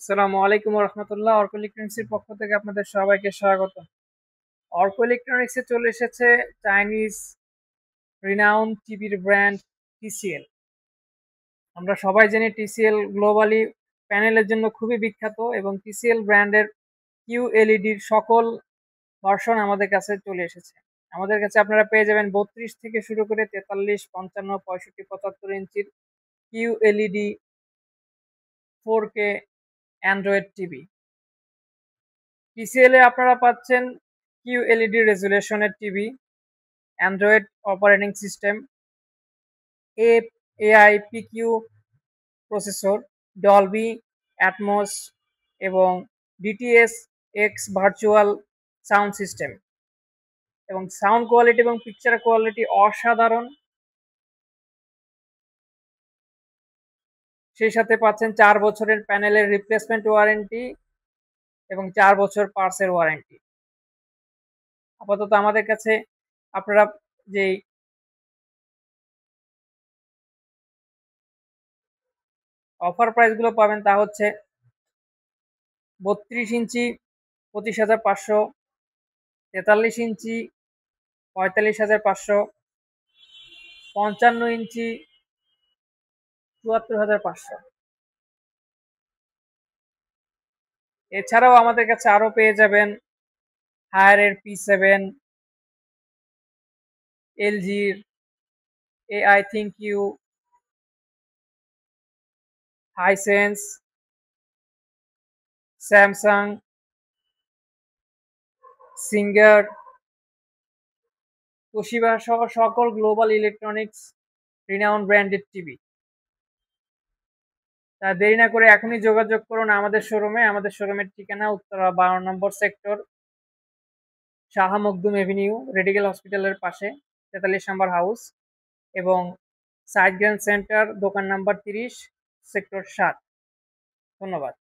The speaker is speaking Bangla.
আসসালামু আলাইকুম রহমতুল্লাহ। অর্ক ইলেকট্রনিক্সের পক্ষ থেকে আপনাদের সবাইকে স্বাগত। অর্ক ইলেকট্রনিক্সে চলে এসেছে চাইনিজ রিনাউন টিভির ব্র্যান্ড টিসিএল। আমরা সবাই জানি টিসিএল গ্লোবালি প্যানেলের জন্য খুবই বিখ্যাত এবং টিসিএল ব্র্যান্ডের কিউএলইডির সকল ভার্সন আমাদের কাছে চলে এসেছে। আমাদের কাছে আপনারা পেয়ে যাবেন 32 থেকে শুরু করে 43, 55, 65, 75 ইঞ্চির QLED 4K Android TV. TCL এ আপনারা পাচ্ছেন কিউএলইডি রেজুলেশনের TV, Android operating system, AI PQ processor, Dolby Atmos এবং DTS X virtual sound system এবং সাউন্ড কোয়ালিটি এবং পিকচার কোয়ালিটি অসাধারণ। সেই সাথে পাচ্ছেন 4 বছরের প্যানেলের রিপ্লেসমেন্ট ওয়ারেন্টি এবং 4 বছর পার্টসের ওয়ারেন্টি। আপাতত আমাদের কাছে আপনারা যে অফার প্রাইসগুলো পাবেন তা হচ্ছে 32 ইঞ্চি 25,500, 43 ইঞ্চি 45,500, 55 ইঞ্চি 74,500। এছাড়াও আমাদের কাছে আরো পেয়ে যাবেন হায়ারের P7, এলজির AI ThinQ, Hisense, Samsung, Singer, Toshiba সহ সকল global electronics renown branded TV. তা দেরি না করে এখনই যোগাযোগ করুন আমাদের শোরুমে। আমাদের শোরুমের ঠিকানা উত্তরা 12 নম্বর সেক্টর, শাহ মখদুম এভিনিউ, রেডিকেল হসপিটালের পাশে, 43 নম্বর হাউস এবং সাইড গ্র্যান্ড সেন্টার, দোকান নাম্বার 30, সেক্টর 7। ধন্যবাদ।